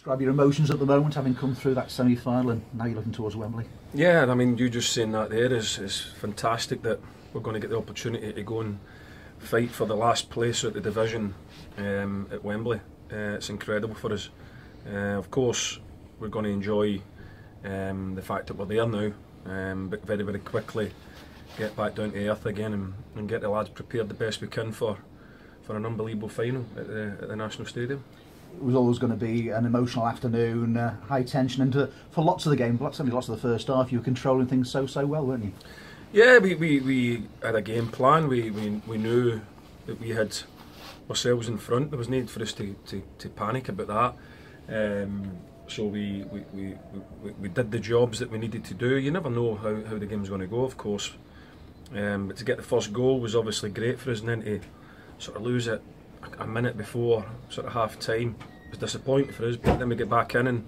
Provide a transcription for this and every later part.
Describe your emotions at the moment, having come through that semi-final and now you're looking towards Wembley. Yeah, I mean, you just saying that there is fantastic that we're going to get the opportunity to go and fight for the last place at the division at Wembley. It's incredible for us. Of course, we're going to enjoy the fact that we're there now, but very, very quickly get back down to earth again and get the lads prepared the best we can for an unbelievable final at the National Stadium. It was always going to be an emotional afternoon, high tension, and for lots of the game, certainly lots of the first half, you were controlling things so well, weren't you? Yeah, we had a game plan. We knew that we had ourselves in front. There was no need for us to panic about that. So we did the jobs that we needed to do. You never know how the game's going to go, of course. But to get the first goal was obviously great for us, and then to sort of lose it a minute before sort of half time was disappointing for us. But then we get back in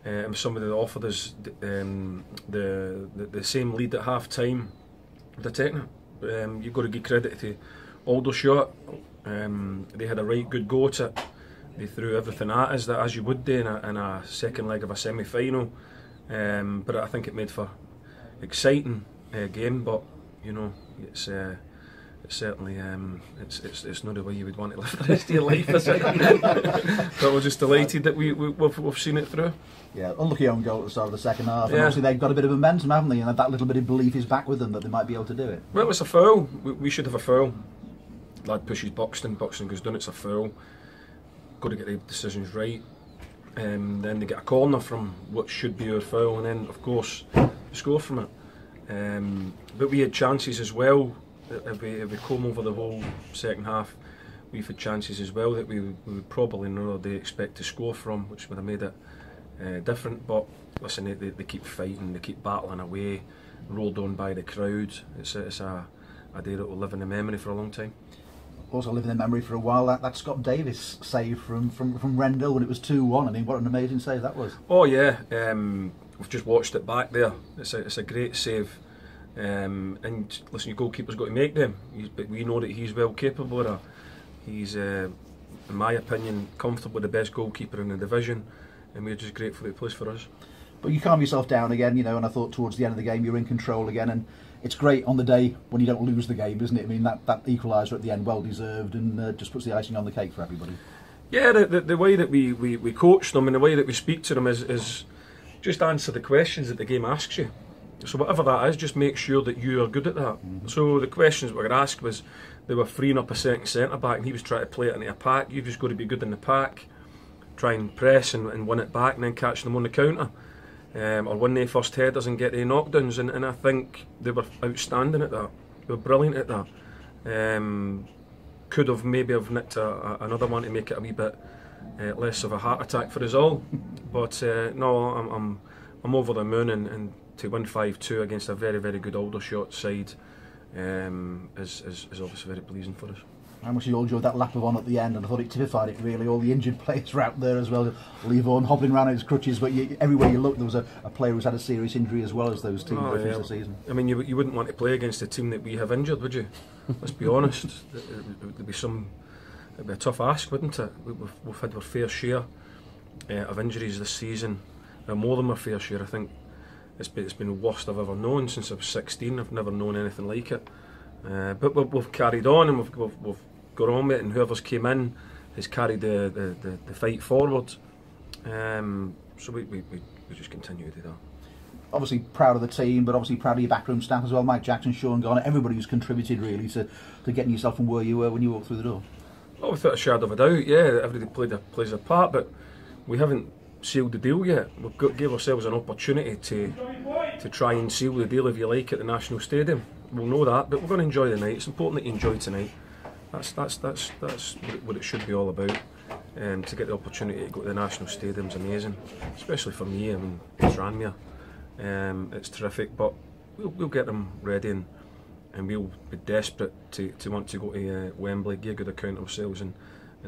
and somebody that offered us the same lead at half time, they're taking it. You've got to give credit to Aldershot. They had a right good go at it. They threw everything at us, that as you would do in a second leg of a semi-final. But I think it made for exciting game. But you know, it's certainly it's not the way you would want to live the rest of your life, is it? But we're just delighted that we've seen it through. Yeah, unlucky own goal at the start of the second half, and yeah. Obviously they've got a bit of momentum, haven't they? And that little bit of belief is back with them that they might be able to do it. Well, it's a foul. We should have a foul. Lad pushes Buxton goes down, it's a foul. Got to get the decisions right. Then they get a corner from what should be our foul, and then of course score from it. But we had chances as well. If we come over the whole second half, we've had chances as well that we would probably another day expect to score from, which would have made it different. But listen, they keep fighting, they keep battling away, rolled on by the crowd. It's a day that will live in the memory for a long time. Also living in memory for a while, that Scott Davis save from Rendell when it was 2-1. I mean, what an amazing save that was. Oh yeah, we've just watched it back there. It's a great save. And listen, your goalkeeper's got to make them, but we know that he's well capable of that. He's, in my opinion, comfortably the best goalkeeper in the division, and we're just grateful that he plays for us. But you calm yourself down again, you know, and I thought towards the end of the game you're in control again, and it's great on the day when you don't lose the game, isn't it? I mean, that equaliser at the end, well deserved, and just puts the icing on the cake for everybody. Yeah, the way that we coach them and the way that we speak to them is just answer the questions that the game asks you. So whatever that is, just make sure that you are good at that. Mm-hmm. So the questions we were asked was, they were freeing up a second centre back and he was trying to play it into a pack. You've just got to be good in the pack, try and press and win it back and then catch them on the counter. Or win their first headers and get their knockdowns, and I think they were outstanding at that. They were brilliant at that. Could have maybe have nicked another one to make it a wee bit less of a heart attack for us all. But no, I'm over the moon, and to win 5-2 against a very, very good Aldershot side is obviously very pleasing for us. How much you all enjoyed that lap of on at the end, and I thought it typified it really. All the injured players were out there as well. Leavorn hobbling around on his crutches, but everywhere you look there was a player who's had a serious injury as well as those teams that finished the season. I mean, you wouldn't want to play against a team that we have injured, would you? Let's be honest. It'd be a tough ask, wouldn't it? We've had our fair share of injuries this season, more than our fair share. I think it's been the worst I've ever known since I was 16. I've never known anything like it. But we've carried on, and we've got on with it, and whoever's came in has carried the fight forward. So we just continue to do that. Obviously proud of the team, but obviously proud of your backroom staff as well. Mike Jackson, Sean Garner, everybody who's contributed really to getting yourself from where you were when you walked through the door. Oh, without a shadow of a doubt, yeah, everybody plays a part, but we haven't sealed the deal yet. We've gave ourselves an opportunity to try and seal the deal, if you like, at the National Stadium. We'll know that, but we're going to enjoy the night. It's important that you enjoy tonight. That's what it should be all about. To get the opportunity to go to the National Stadium is amazing, especially for me. I mean, Tranmere, it's terrific. But we'll get them ready, and we'll be desperate to want to go to Wembley, give a good account of ourselves, and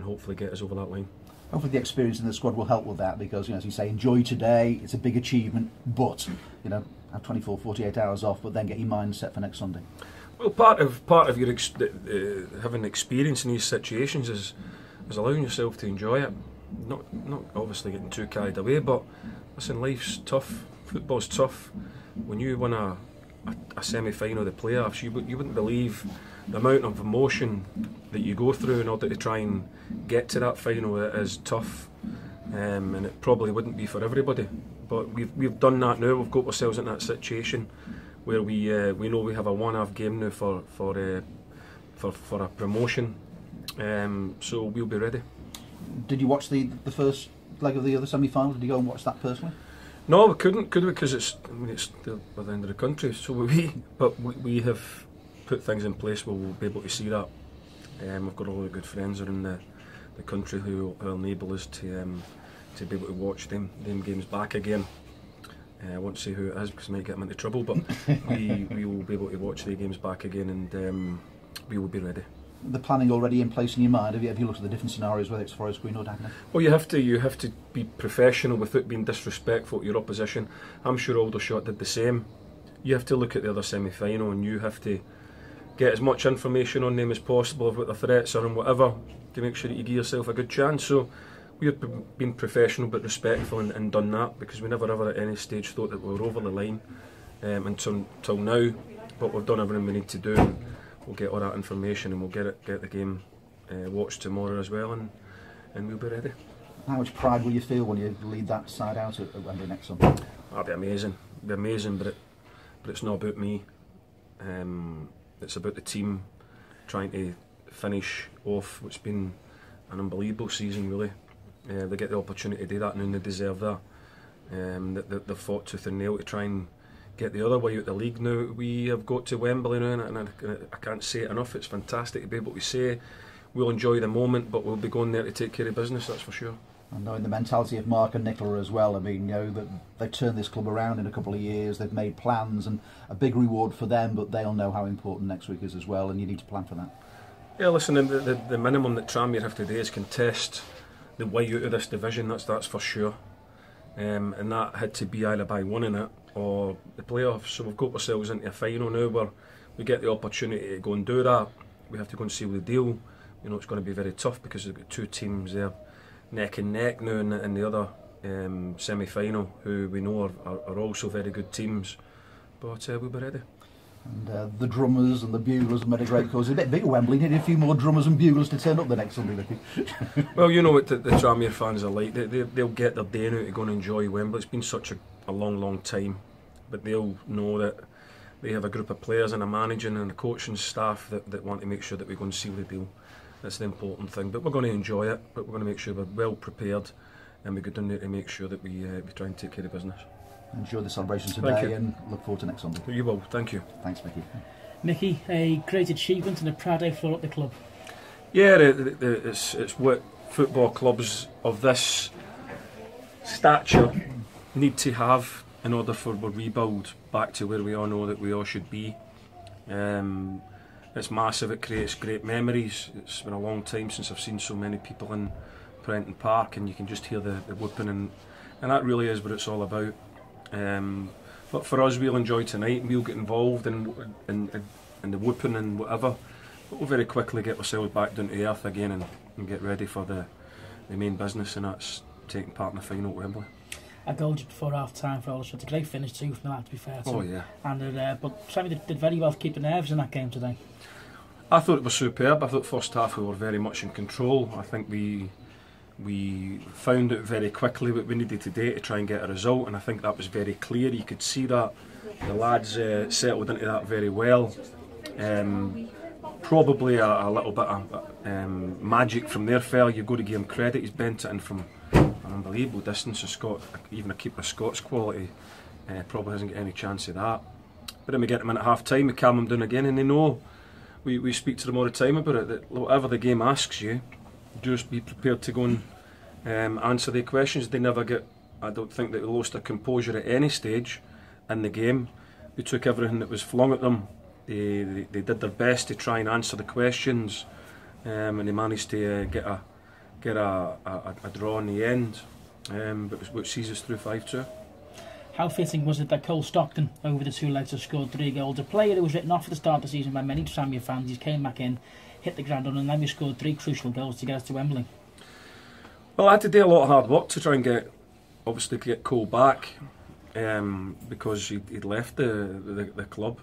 hopefully get us over that line. Hopefully the experience in the squad will help with that, because, you know, as you say, enjoy today. It's a big achievement, but you know, have 24, 48 hours off, but then get your mind set for next Sunday. Well, part of your having experience in these situations is allowing yourself to enjoy it. not obviously getting too carried away, but listen, life's tough, football's tough. When you win a semi-final of the playoffs, you wouldn't believe the amount of emotion that you go through in order to try and get to that final. It is tough, and it probably wouldn't be for everybody. But we've done that now. We've got ourselves in that situation where we know we have a one-off game now for a promotion. So we'll be ready. Did you watch the first leg of the other semi-final? Did you go and watch that personally? No, we couldn't, could we? Because it's the other end of the country. So we have put things in place where we'll be able to see that. We've got all the good friends around the country who will enable us to be able to watch them games back again. I won't say who it is because it might get them into trouble, but we will be able to watch the games back again, and we will be ready. The planning already in place in your mind? Have you looked at the different scenarios, whether it's Forest Green or Dagenham? Well, you have to be professional without being disrespectful to your opposition. I'm sure Aldershot did the same. You have to look at the other semi-final, and you have to get as much information on them as possible of what the threats are and whatever, to make sure that you give yourself a good chance. So we've been professional but respectful and done that, because we never ever at any stage thought that we were over the line until now. But we've done everything we need to do, and we'll get all that information, and we'll get the game watched tomorrow as well, and we'll be ready. How much pride will you feel when you lead that side out at Wembley next summer? That'll be amazing. It'll be amazing, but it's not about me. It's about the team trying to finish off what's been an unbelievable season, really. They get the opportunity to do that now, and they deserve that. They've fought tooth and nail to try and get the other way out the league now. We have got to Wembley now, and I can't say it enough. It's fantastic to be able to say we'll enjoy the moment, but we'll be going there to take care of business, that's for sure. And knowing the mentality of Mark and Nicola as well, I mean, that they've turned this club around in a couple of years, they've made plans, and a big reward for them, but they'll know how important next week is as well, and you need to plan for that. Yeah, listen, the minimum that Tranmere have to do is contest the way out of this division, that's for sure. And that had to be either by winning it or the playoffs. So we've got ourselves into a final now where we get the opportunity to go and do that. We have to go and seal the deal. You know, it's going to be very tough because we've got two teams there neck and neck now in the other semi-final, who we know are also very good teams. But we'll be ready. And the drummers and the buglers made a great cause. It's a bit bigger Wembley. Needed a few more drummers and buglers to turn up the next Sunday, Micky. Well, you know what the Tranmere fans are like. They'll get their day now to go and enjoy Wembley. It's been such a long time, but they'll know that they have a group of players and a managing and a coaching staff that want to make sure that we go and seal the deal. That's the important thing. But we're going to enjoy it. But we're going to make sure we're well prepared, and we go down there to make sure that we try and take care of business. Enjoy the celebration today and look forward to next Sunday. You will, thank you. Thanks, Micky. Micky, a great achievement and a proud day for up the club. Yeah, it's what football clubs of this stature need to have in order for a rebuild back to where we all know that we all should be. It's massive, it creates great memories. It's been a long time since I've seen so many people in Prenton Park, and you can just hear the whooping, and that really is what it's all about. But for us, we'll enjoy tonight, and we'll get involved in the whooping and whatever, but we'll very quickly get ourselves back down to earth again and get ready for the main business, and that's taking part in the final at Wembley. A goal just before half time for Aldershot. A great finish too from that, to be fair. Oh yeah. And but Tranmere did very well to keep the nerves in that game today. I thought it was superb. I thought first half we were very much in control. I think we found out very quickly what we needed to do to try and get a result, and I think that was very clear. You could see that the lads settled into that very well. Probably a little bit of magic from their fella. You've got to give him credit. He's bent it in from an unbelievable distance. Even a keeper of Scots quality probably hasn't got any chance of that. But then we get them in at half time, we calm them down again, and they know we speak to them all the time about it, that whatever the game asks you, just be prepared to go and answer the questions. They never get, I don't think that they lost their composure at any stage in the game. They took everything that was flung at them. They did their best to try and answer the questions, and they managed to get a draw in the end, which sees us through 5-2. How fitting was it that Cole Stockton, over the two legs, has scored 3 goals? A player who was written off at the start of the season by many Tranmere fans. He came back in, hit the ground on, and then we scored 3 crucial goals to get us to Wembley. Well, I had to do a lot of hard work to try and get Cole back, because he'd left the club.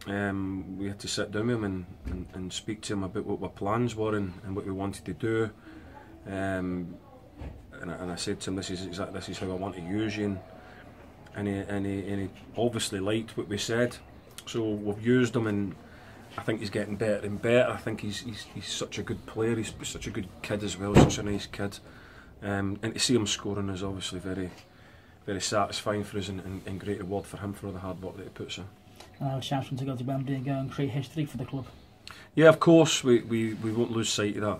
We had to sit down with him and speak to him about what our plans were and what we wanted to do. And I said to him, this is how I want to use you. And he obviously liked what we said. So we've used him, and I think he's getting better and better. I think he's such a good player. He's such a good kid as well. Such a nice kid. And to see him scoring is obviously very, very satisfying for us, and great reward for him for all the hard work that he puts in. And I was chanting to go to Wembley and go and create history for the club. Yeah, of course, we won't lose sight of that.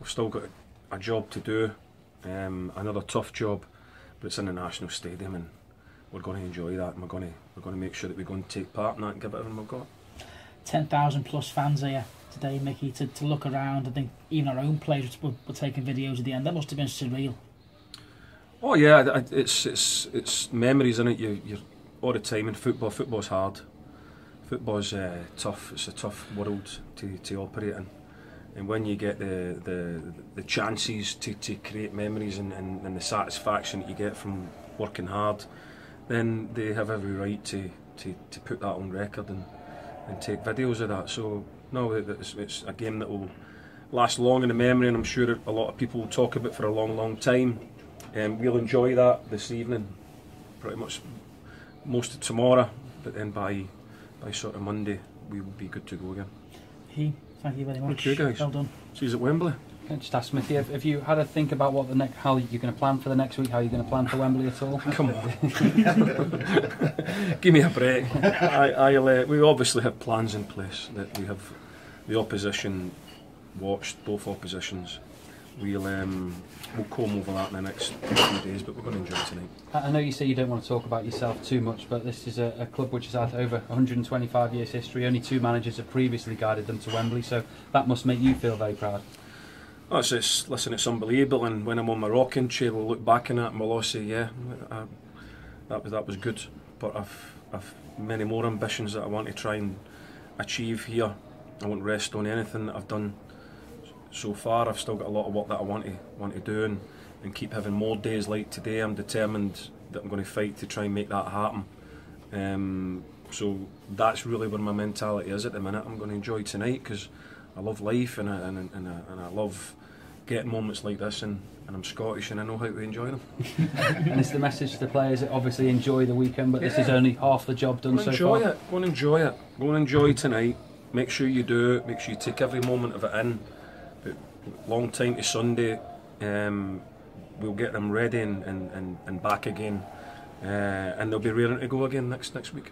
We've still got a job to do, another tough job, but it's in the National Stadium, and we're going to enjoy that, and we're going to make sure that we go and take part in that and give it everything we've got. 10,000 plus fans here today, Mickey, to look around. I think even our own players were taking videos at the end. That must have been surreal. Oh yeah, it's memories, isn't it? You're all the time in football. Football's hard. Football's tough. It's a tough world to operate in. And when you get the chances to create memories and the satisfaction that you get from working hard, then they have every right to put that on record and take videos of that. So no, it's a game that will last long in the memory, and I'm sure a lot of people will talk about for a long time. We'll enjoy that this evening, pretty much most of tomorrow, but then by sort of Monday we will be good to go again. Thank you very much. Okay, guys. Well done. See you at Wembley. Can I just ask Micky, if you had to think about how you're going to plan for the next week, how you're going to plan for Wembley at all? Come on, give me a break. We obviously have plans in place. That we have the opposition watched, both oppositions. We'll comb over that in the next few days, but we're going to enjoy it tonight. I know you say you don't want to talk about yourself too much, but this is a club which has had over 125 years history. Only 2 managers have previously guided them to Wembley, so that must make you feel very proud. Oh, listen, it's unbelievable, and when I'm on my rocking chair, we'll look back on that and we'll all say, yeah, that was good. But I've many more ambitions that I want to try and achieve here. I won't rest on anything that I've done so far. I've still got a lot of work that I want to do, and keep having more days like today. I'm determined that I'm going to fight to try and make that happen. So that's really where my mentality is at the minute. I'm going to enjoy tonight because I love life, and I love getting moments like this, and I'm Scottish and I know how to enjoy them. And it's the message to the players that obviously enjoy the weekend, but this is only half the job done so far. Go and enjoy it. Go and enjoy tonight. Make sure you do it. Make sure you take every moment of it in. But long time to Sunday. We'll get them ready and back again, and they'll be ready to go again next week.